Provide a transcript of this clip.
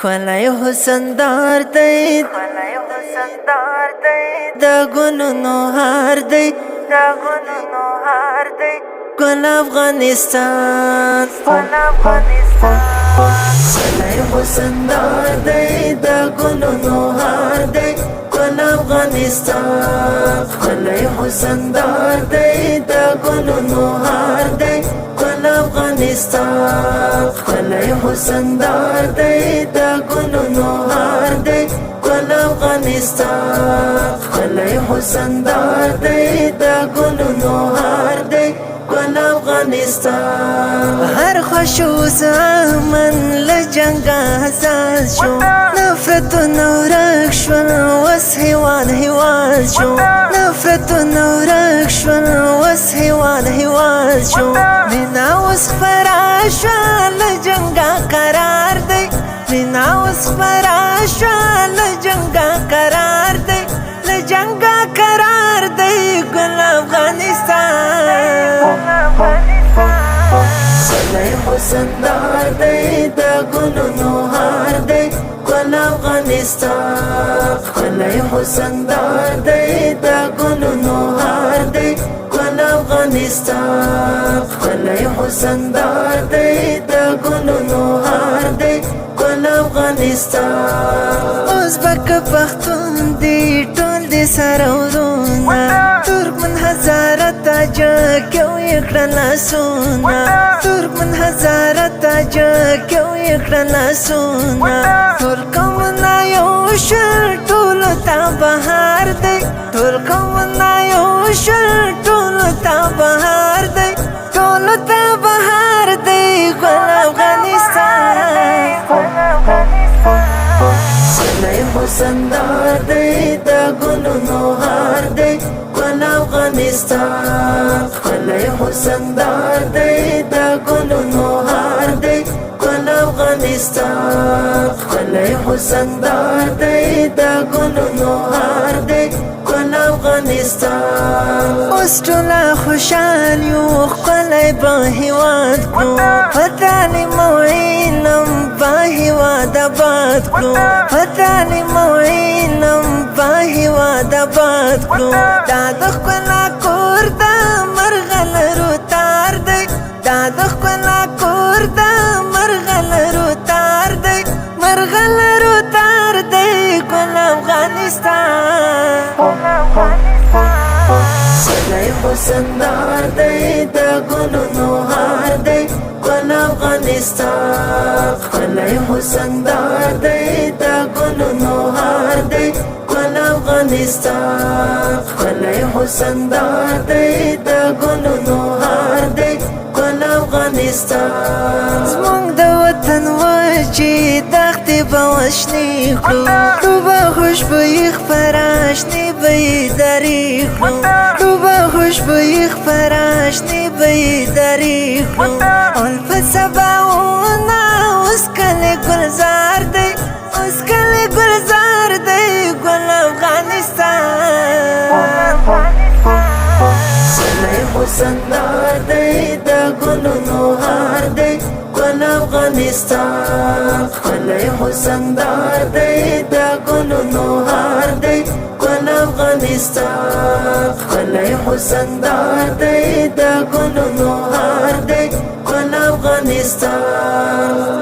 خلای حسن دار دی دا گلونو هار دی گل افغانستان خلای حسن دار دی دا گلونو هار دی گل افغانستان خلای حسن دار دی دا گلونو هار دی گل افغانستان خلای حسن دار دی دا گلونو هار دی گل افغانستان خلای حسن دار دی دا گلونو هار دی گل افغانستان هر خوشو زمن لجنگ حساس شو نفرت و نورک شون وس هیواد شو نفرت و نورک شون وس هیواد شو مینا وس خفراش لجنگ قرار دی مینا وس خفراش لجنگ قرار دی لجنگ قرار دی گل افغانستان خلای حسن دار دی دا گلونو هار دی گل افغانستان خلای حسن دار دی دا گلونو هار دی گل افغانستان خلای حسن دار دی دا گلونو هار دی گل افغانستان ازبک پختون دی ټول دی سره ورونه ترکمن هزاره تاجک یو یې کړه لاسونه ترکمن هزاره تاجک یو یې کړه لاسونه ټول قومونه یو شل ټولو ته بهار دی ټول قومونه یو شل ټولو ته بهار دی ټولو ته بهار دی ګل افغانستان خلای حسن دار دی دا گلونو هار دی گل افغانستان خلای حسن دار دی دا گلونو هار دی گل افغانستان خلای حسن دار دی دا گلونو هار دی گل افغانستان اوس ټوله خوشحال یو ښکلی به هېواد کړو په تعلیم او علم به هېواد آباد کړو په تعلیم او علم به هېواد آباد کړو دا د ښکلا کور د مرغلرو تار دی دا د ښکلا کور د مرغلرو تار دی مرغلرو تار دی ګل افغانستان خلای حسن دار دی دا گلونو هار دی گل افغانستان خلای حسن دار دی دا گلونو هار دی گل افغانستان خلای حسن دار دی دا گلونو هار دی گل افغانستان زمونږ د وطن وچې دښتې به وشنې کړو روبه خوشبویي خپره شنې به یې درې کړو روبه خوشبویي خپره شنې به یې درې کړو الفت سباونه اوس کلی ګلزار دی اوس کلی ګلزار دی ګل افغانستان خلای حسن دار دی دا گلونو هار دی گل افغانستان خلای حسن دار دی دا گلونو هار دی گل افغانستان خلای حسن دار دی دا گلونو هار دی گل افغانستان